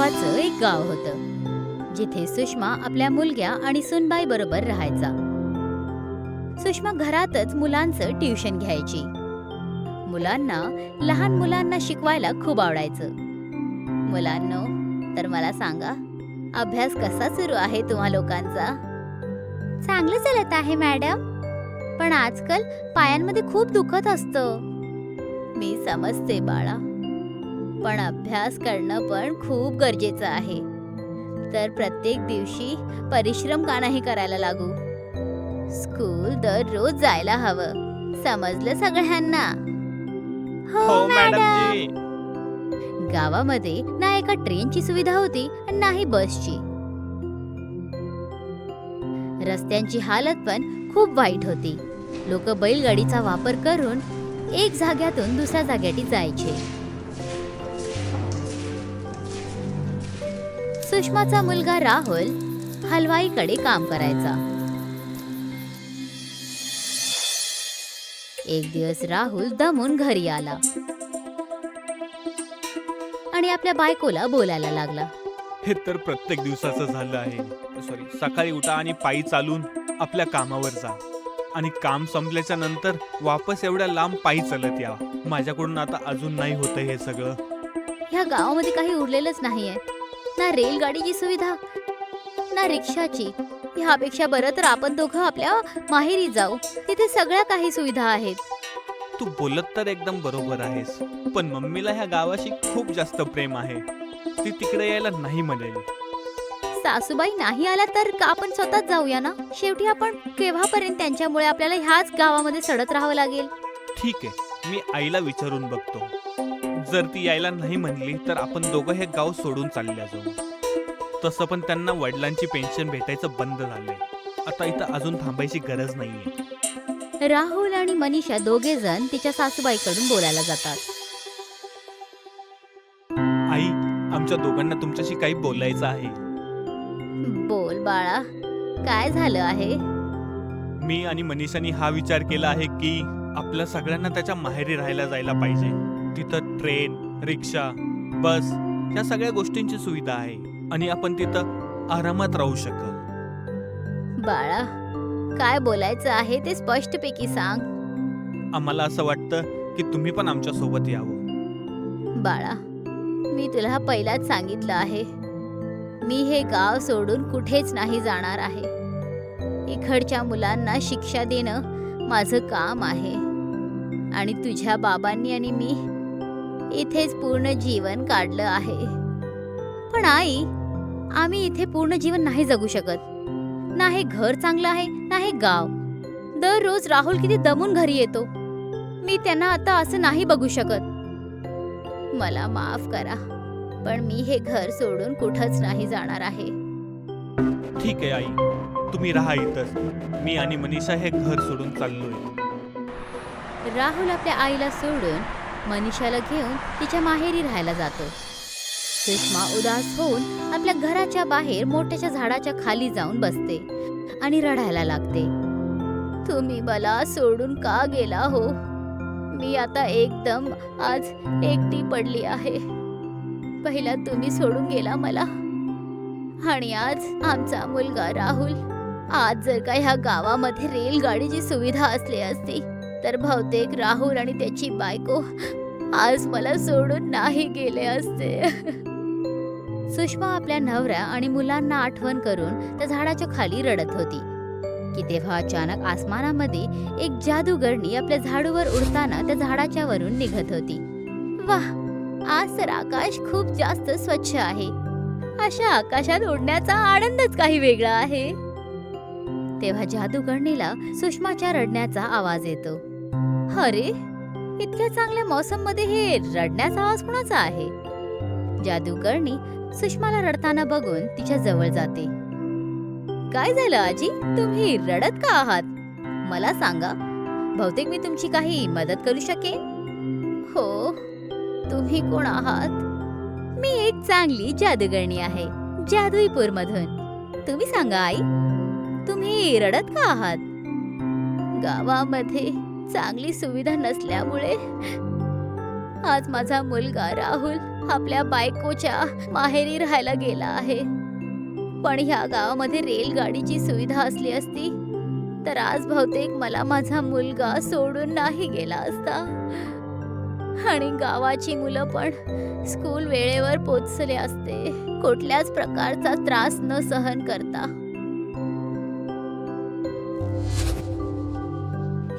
नावाचं एक गाव होतं, जिथे सुषमा आपल्या मुलग्या आणि सुनबाई बरोबर राहायचा. सुषमा घरातच मुलांचं ट्युशन घ्यायची. मुलांना, लहान मुलांना शिकवायला खूप आवडायचं. मुलांनो, तर मला सांगा, अभ्यास कसा सुरू आहे तुम्हा लोकांचा? चांगलं चालत आहे मॅडम, पण आजकाल पायांमध्ये खूप दुखत असतं. मी समजते बाळा, पण अभ्यास करणं पण खूप गरजेचं आहे. तर प्रत्येक दिवशी परिश्रम का नाही करायला लागू? स्कूल दररोज जायला हवं, समजलं सगळ्यांना? हो मॅडम जी. गावामध्ये ना एका ट्रेनची सुविधा होती नाही बसची. रस्त्यांची हालत पण खूप वाईट होती. लोक बैलगाडीचा वापर करून एक जाग्यातून दुसऱ्या जाग्यात जायचे. सुषमाचा मुलगा राहुल हलवाईकडे काम करायचा. एक दिवस राहुल दमून घरी आला आणि आपल्या बायकोला बोलायला लागला. हे तर प्रत्येक दिवसाचं झालं आहे. सकाळी उठा आणि पायी चालून आपल्या कामावर जा आणि काम संपल्याच्या नंतर वापस एवढ्या लांब पायी चालत या. माझ्याकडून आता अजून नाही होत हे सगळं. ह्या गावामध्ये काही उरलेलंच नाहीये, ना रेलगाडीची सुविधा ना रिक्षाची. ह्यापेक्षा बरं तर आपण दोघं आपल्या माहेरी जाऊ, तिथे सगळ्या काही सुविधा आहेत. तू बोलत तर एकदम बरोबर आहेस, पण मम्मीला ह्या गावाशी खूप जास्त प्रेम आहे. ती तिकडे यायला नाही म्हणेल. सासूबाई नाही आला तर आपण स्वतःच जाऊया ना. शेवटी आपण केव्हापर्यंत त्यांच्यामुळे आपल्याला ह्याच गावामध्ये सडत राहावं लागेल. ठीक आहे, मी आईला विचारून बघतो. जर ती यायला नाही म्हणली तर आपण दोघं हे गाव सोडून चालल्या जाऊ. तसं पण त्यांना वडिलांची पेन्शन भेटायचं बंद झालंय. आता इथं अजून थांबायची गरज नाहीये. राहुल आणि मनीषा दोघे जण तिच्या सासूबाईकडून बोलायला जातात. आई, आमच्या दोघांना तुमच्याशी काही बोलायचं आहे. बोल बाळा, काय झालं आहे? मी आणि मनीषानी हा विचार केला आहे की आपल्या सगळ्यांना त्याच्या माहेरी राहायला जायला पाहिजे. तिथं ट्रेन, रिक्षा, बस या सगळ्या गोष्टींची सुविधा आहे आणि आपण तिथं आरामात राहू शकतो. बाळा, काय बोलायचं आहे ते स्पष्टपैकी सांग. आम्हाला असं वाटतं की तुम्ही पण आमच्या सोबत यावं. बाळा, मी तुला पहिलाच सांगितलं आहे, मी हे गाव सोडून कुठेच नाही जाणार आहे. इकडच्या मुलांना शिक्षा देणं माझं काम आहे आणि तुझ्या बाबांनी आणि मी इथेच पूर्ण जीवन काढलं आहे. पण आई, आम्ही इथे पूर्ण जीवन नाही जगू शकत. ना हे घर चांगलं आहे ना हे गाव. दररोज राहुल किती दमून घरी येतो. मी त्यांना आता असं नाही बघू शकत. मला माफ करा, पण मी हे घर सोडून कुठंच नाही जाणार आहे. ठीक आहे आई, तुम्ही राहा इथंच. मी आणि मनीषा हे घर सोडून चाललोय. राहुल आपल्या आईला सोडून मनीषाला घेऊन तिच्या माहेरी राहायला जातो. सुषमा उदास होऊन आपल्या घराच्या बाहेर मोठ्याच्या झाडाच्या खाली जाऊन बसते आणि रडायला लागते. तुम्ही मला सोडून का गेला हो? मी आता एकदम आज एकटी पडली आहे. पहिला तुम्ही सोडून गेला मला आणि आज आमचा मुलगा राहुल. आज जर का ह्या गावामध्ये रेलगाडीची सुविधा असली असती तर बहुतेक राहुल आणि त्याची बायको आज मला सोडून नाही गेले असते. सुषमा आपल्या नवऱ्या आणि मुलांना आठवण करून त्या झाडाच्या खाली रडत होती की तेव्हा अचानक आसमानामध्ये एक जादूगरणी आपल्या झाडूवर उडताना त्या झाडाच्या वरून निघत होती. वाह, आज तर आकाश खूप जास्त स्वच्छ आहे. अशा आकाशात उडण्याचा आनंदच काही वेगळा आहे. तेव्हा जादूगरणीला सुषमाच्या रडण्याचा आवाज येतो. अरे, इतक्या चांगल्या मौसम मध्ये हे रडण्याचा आवाज कोणाचा आहे? जादूगरणी सुषमाला रडताना बघून तिच्या जवळ जाते. काय झालं आजी, तुम्ही रडत का आहात? मला सांगा, बहुतेक मी तुमची काही मदत करू शकेन. हो, तुम्ही कोण आहात? मी एक चांगली जादूगरणी आहे, जादुईपूर मधून. तुम्ही सांगा आई, तुम्ही रडत का आहात? गावामध्ये चांगली सुविधा नसल्यामुळे आज माझा मुलगा राहुल आपल्या बायकोच्या माहेरी राहायला गेला आहे. पण ह्या गावामध्ये रेलगाडीची सुविधा असली असती तर आज बहुतेक मला माझा मुलगा सोडून नाही गेला असता. आणि गावाची मुलं पण स्कूल वेळेवर पोचले असते, कुठल्याच प्रकारचा त्रास न सहन करता.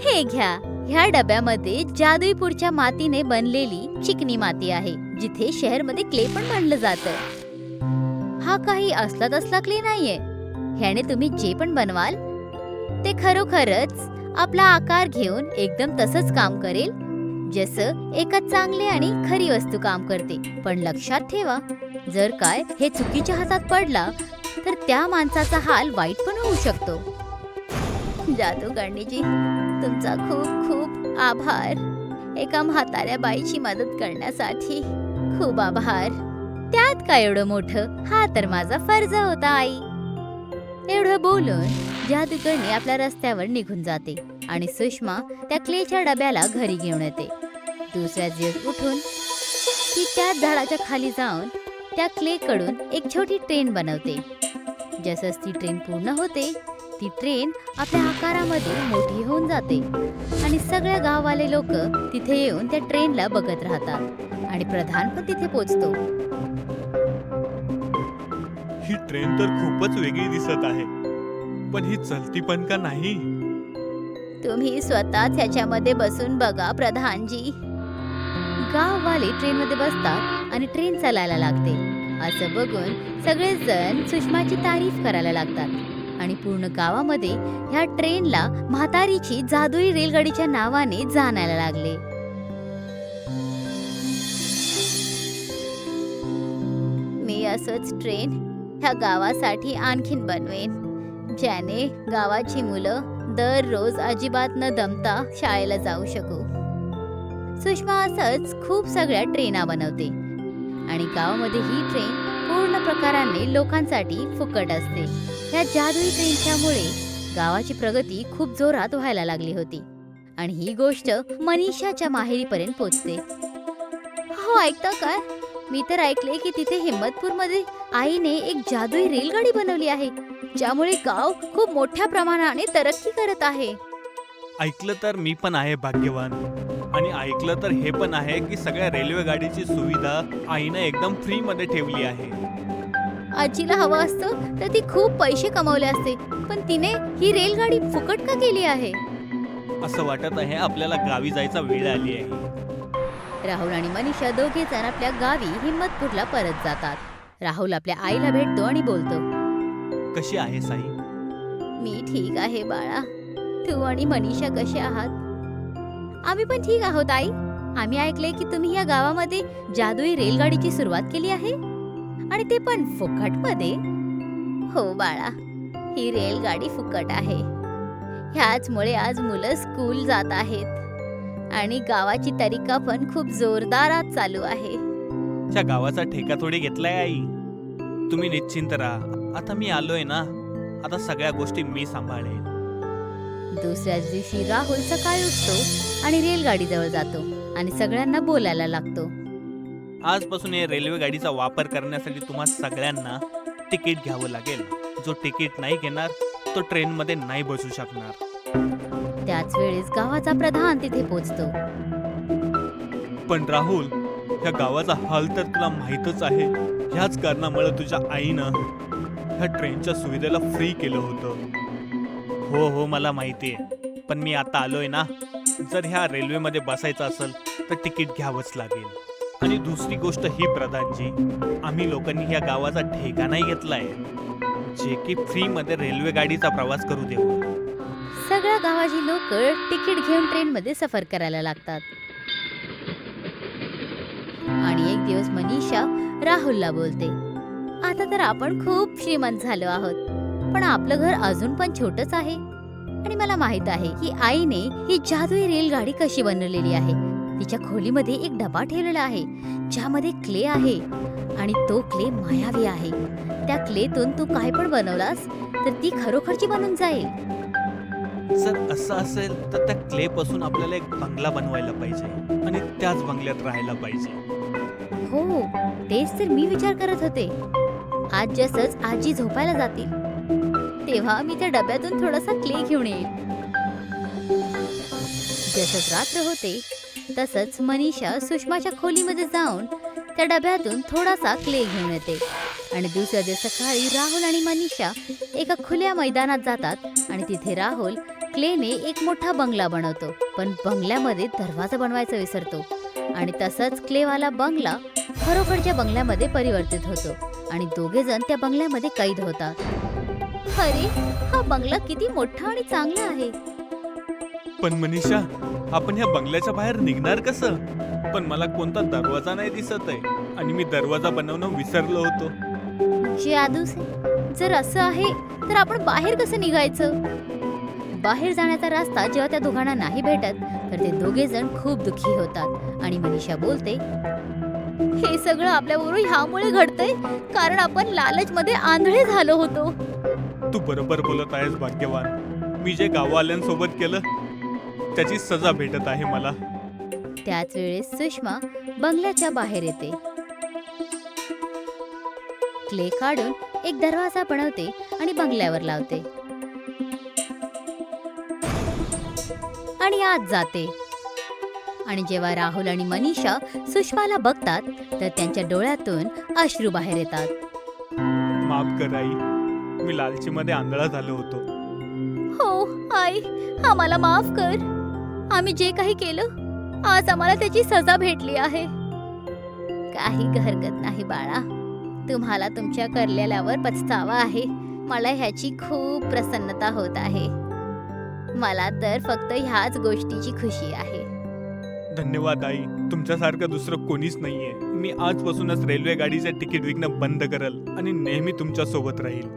हे घ्या, ह्या डब्यामध्ये जादुईपूरच्या मातीने बनलेली चिकनी माती आहे, जिथे शहरमध्ये क्ले पण बनलं जातं. हा काही असला तसला क्ले नाहीये. ह्याने तुम्ही जे पण बनवाल ते खरोखरच आपला आकार घेऊन एकदम तसंच काम करेल, जसं एका चांगले आणि खरी वस्तू काम करते. पण लक्षात ठेवा, जर काय हे चुकीच्या हातात पडला तर त्या माणसाचा हाल वाईट पण होऊ शकतो. जादूगरणीजी, तुमचा खूप खूप आभार. एका म्हाताऱ्या बाईची मदत करण्यासाठी खूप आभार. त्यात काय एवढं मोठं, हा तर माझा फर्ज होता आई. एवढं बोलून जादूगरणी आपल्या रस्त्यावर निघून जाते आणि सुषमा त्या क्लेच्या डब्याला घरी घेऊन येते. दुसऱ्या दिवस उठून ती त्या झाडाच्या खाली जाऊन त्या क्ले कडून एक छोटी ट्रेन बनवते. जसंच ती ट्रेन पूर्ण होते, ती ट्रेन आपल्या आकारामध्ये मोठी होऊन जाते आणि सगळ्या गाववाले लोक तिथे येऊन त्या ट्रेनला बघत राहतात आणि प्रधान पण तिथे पोहोचतो. ही ट्रेन तर खूपच वेगळी दिसत आहे, पण ही चलती पण का नाही? तुम्ही स्वतः ह्याच्यामध्ये बसून बघा प्रधानजी. गाववाले ट्रेन मध्ये बसतात आणि ट्रेन चालायला लागते. असं बघून सगळेजण सुषमाची तारीफ करायला लागतात आणि पूर्ण गावामध्ये ह्या ट्रेनला म्हातारीची जादुई रेलगाडीच्या नावाने जाणायला लागले. मी असंच ट्रेन ह्या गावासाठी आणखीन बनवेन, ज्याने गावाची मुलं दररोज अजिबात न दमता शाळेला जाऊ शकू. सुषमा असंच खूप सगळ्या ट्रेना बनवते आणि गावामध्ये ही ट्रेन पूर्ण प्रकाराने लोकांसाठी फुकट असते. या जादुई ट्रेनच्यामुळे गावाची प्रगती खूप जोरात व्हायला लागली होती आणि ही गोष्ट मनीषाच्या माहेरीपर्यंत पोहोचते. हो, ऐकता काय? मी तर ऐकले की तिथे हिम्मतपूरमध्ये आईने एक जादुई रेलगाडी बनवली आहे, ज्यामुळे गाव खूप मोठ्या प्रमाणाने तरक्की करत आहे. ऐकलं तर मी पण आहे भाग्यवान, आणि ऐकलं तर हे पण आहे की सगळ्या रेल्वे गाडीची सुविधा आईनं एकदम फ्री मध्ये ठेवली आहे. आजीला हवं असतं तर ती खूप पैसे कमावले असते, पण तिने ही रेलगाडी फुकट का केली आहे? असं वाटत आहे आपल्याला गावी जायचा वेळ आली आहे. राहुल आणि मनीषा दोघे जण आपल्या गावी हिम्मतपूरला परत जातात. राहुल आपल्या आईला भेटतो आणि बोलतो, कशी आहे साई? मी ठीक आहे बाळा. तू आणि मनीषा कसे आहात? आम्ही पण ठीक आहोत आई. आम्ही ऐकले की तुम्ही या गावामध्ये जादुई रेलगाडीची सुरुवात केली आहे, आणि ते पण फुकट मध्ये. हो बाळा, ही रेलगाडी फुकट आहे. ह्याचमुळे आज मुलं स्कूल जात आहेत आणि गावाची तरीका पण खूप जोरदारात चालू आहे. त्या गावाचा ठेका थोडी घेतलाय आई. तुम्ही निश्चिंत राहा, आता मी आलोय ना, आता सगळ्या गोष्टी मी सांभाळेन. दुसऱ्या दिवशी राहुल सकाळी उठतो आणि रेलगाडी जवळ जातो आणि सगळ्यांना बोलायला लागतो. आजपासून या रेल्वे गाडीचा वापर करण्यासाठी तुम्हा सगळ्यांना तिकीट घ्यावं लागेल. जो तिकीट नाही घेणार तो ट्रेन मध्ये नाही बसू शकणार. त्याच वेळेस गावाचा प्रधान तिथे पोहोचतो. पण राहुल, ह्या गावाचा हाल तर तुला माहीतच आहे. ह्याच कारणामुळे तुझ्या आईनं ह्या ट्रेनच्या सुविधेला फ्री केलं होतं. हो हो, मला माहिती आहे, पण मी आता आलोय ना. जर ह्या रेल्वेमध्ये बसायचं असेल तर तिकीट घ्यावंच लागेल. आणि दुसरी गोष्ट ही प्रधानजी, आम्ही लोकांनी ह्या गावाचा ठेका नाही घेतलाय, जे की फ्री मध्ये रेल्वे गाडीचा प्रवास करू देऊ. सगळ्या गावाची लोक तिकीट घेऊन ट्रेन मध्ये सफर करायला लागतात. आणि एक दिवस मनीषा राहुलला बोलते, आता तर आपण खूप श्रीमंत झालो आहोत, पण आपलं घर अजून पण छोटच आहे. आणि मला माहित आहे की आईने ही जादुई रेलगाडी कशी बनवलेली आहे. तिच्या खोलीमध्ये एक डबा ठेवलेला आहे, ज्यामध्ये क्ले आहे, आणि तो क्ले मायावी आहे. त्या क्लेतून तू काय पण बनवलास तर ती खरोखरची बनून जाईल. जर असं असेल तर त्या क्ले पासून आपल्याला एक बंगला बनवायला पाहिजे आणि त्याच बंगल्यात राहायला पाहिजे. हो, तेच तर मी विचार करत होते. आज जसंच आजी झोपायला जातील तेव्हा मी त्या डब्यातून थोडासा क्ले घेऊन येईल. जसंच रात्र होते तसंच मनीषा सुषमाच्या खोलीमध्ये जाऊन त्या डब्यातून थोडासा क्ले घेऊन येते आणि दुसऱ्या दिवशी सकाळी राहुल आणि मनीषा एका खुल्या मैदानात जातात आणि तिथे राहुल क्लेने एक मोठा बंगला बनवतो, पण बंगल्यामध्ये दरवाजा बनवायचा विसरतो आणि तसंच क्लेवाला बंगला खरोखरच्या बंगल्यामध्ये परिवर्तित होतो आणि दोघे जण त्या बंगल्यामध्ये कैद होतात. अरे, हा बंगला किती मोठा आणि चांगला आहे. पण मनीषा, आपण ह्या बंगल्याच्या बाहेर निघणार कसं? पण मला कोणता दरवाजा नाही दिसत आहे आणि मी दरवाजा बनवणं विसरलो होतो. जादू से, जर असं आहे तर आपण बाहेर कसं निघायचं? बाहेर जाण्याचा रस्ता जेव्हा त्या दोघांना नाही भेटत तर ते दोघे जण खूप दुःखी होतात आणि मनीषा बोलते, हे सगळं आपल्याबरोबर ह्यामुळे घडतंय कारण आपण लालचमध्ये आंधळे झालो होतो. तू बरोबर बोलत आहेस भाग्यवान. मी जे गाववाल्यांसोबत केलं त्याची सजा भेटत आहे मला. त्याच वेळेस सुषमा बंगल्याच्या बाहेर येते. क्ले काढून एक दरवाजा बनवते आणि बंगल्यावर लावते आणि आत जाते. आणि जेव्हा राहुल आणि मनीषा सुषमाला बघतात तर त्यांच्या डोळ्यातून अश्रू बाहेर येतात. माफ कर आई, मी लालचीमध्ये आंधळा झालो होतो. हो आई, आम्हाला माफ कर. आम्ही जे काही केलं आज आम्हाला त्याची सजा भेटली आहे. काही हरकत नाही बाळा, तुम्हाला तुमच्या करलेल्यावर पछतावा आहे. मला ह्याची खूप प्रसन्नता होत आहे. मला तर फक्त ह्याच गोष्टीची खुशी आहे. धन्यवाद आई, तुमच्यासारखं दुसरं कोणीच नाहीये. मी आजपासूनच रेल्वे गाडीचे तिकीट विकणं बंद करल आणि नेहमी तुमच्या सोबत राहील.